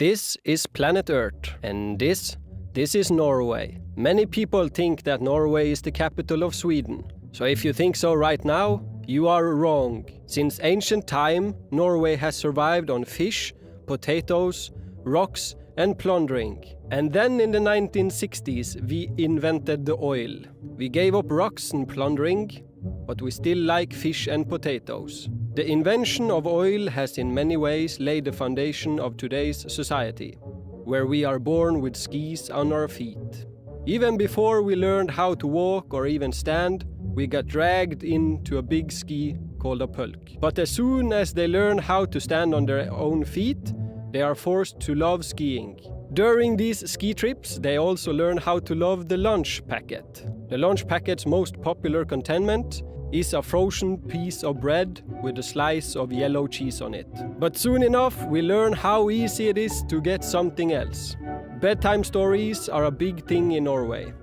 This is planet Earth, and this is Norway. Many people think that Norway is the capital of Sweden. So if you think so right now, you are wrong. Since ancient time, Norway has survived on fish, potatoes, rocks, and plundering. And then in the 1960s, we invented the oil. We gave up rocks and plundering, but we still like fish and potatoes. The invention of oil has in many ways laid the foundation of today's society, where we are born with skis on our feet. Even before we learned how to walk or even stand, we got dragged into a big ski called a pulk. But as soon as they learn how to stand on their own feet, they are forced to love skiing. During these ski trips, they also learn how to love the lunch packet. The lunch packet's most popular containment is a frozen piece of bread with a slice of yellow cheese on it. But soon enough, we learn how easy it is to get something else. Bedtime stories are a big thing in Norway.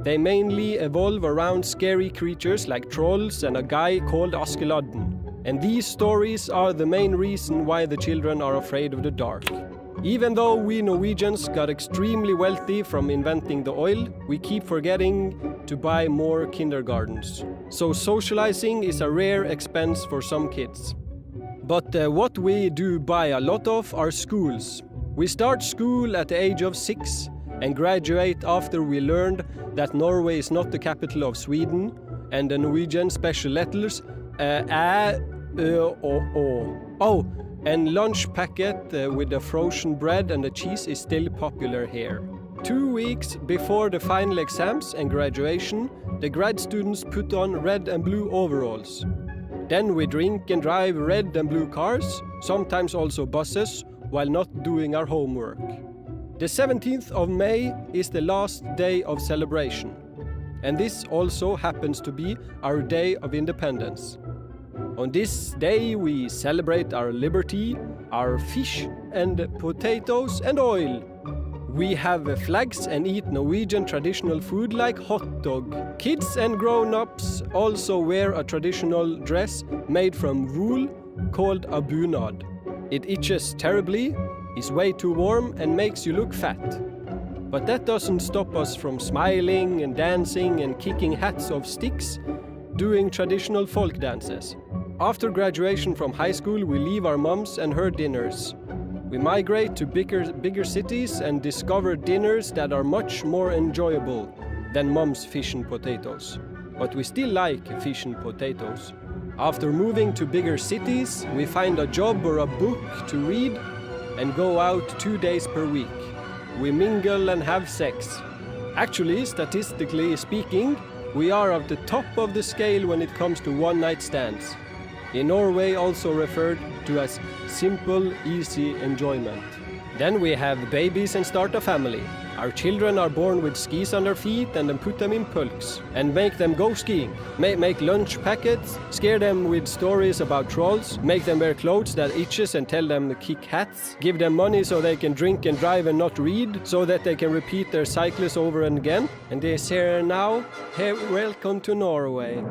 They mainly evolve around scary creatures like trolls and a guy called Askeladden. And these stories are the main reason why the children are afraid of the dark. Even though we Norwegians got extremely wealthy from inventing the oil, we keep forgetting to buy more kindergartens. So socializing is a rare expense for some kids. But what we do buy a lot of are schools. We start school at the age of 6 and graduate after we learned that Norway is not the capital of Sweden and the Norwegian special letters Oh, and lunch packet with the frozen bread and the cheese is still popular here. 2 weeks before the final exams and graduation, the grad students put on red and blue overalls. Then we drink and drive red and blue cars, sometimes also buses, while not doing our homework. The 17th of May is the last day of celebration. And this also happens to be our day of independence. On this day we celebrate our liberty, our fish and potatoes and oil. We have flags and eat Norwegian traditional food like hot dog. Kids and grown-ups also wear a traditional dress made from wool called a bunad. It itches terribly, is way too warm and makes you look fat. But that doesn't stop us from smiling and dancing and kicking hats of sticks, doing traditional folk dances. After graduation from high school, we leave our moms and her dinners. We migrate to bigger cities and discover dinners that are much more enjoyable than mom's fish and potatoes. But we still like fish and potatoes. After moving to bigger cities, we find a job or a book to read and go out 2 days per week. We mingle and have sex. Actually, statistically speaking, we are at the top of the scale when it comes to one-night stands. In Norway also referred to as simple, easy enjoyment. Then we have babies and start a family. Our children are born with skis on their feet and then put them in pulks and make them go skiing. Make lunch packets, scare them with stories about trolls, make them wear clothes that itches and tell them to kick hats, give them money so they can drink and drive and not read, so that they can repeat their cycles over and again. And they say now, hey, welcome to Norway.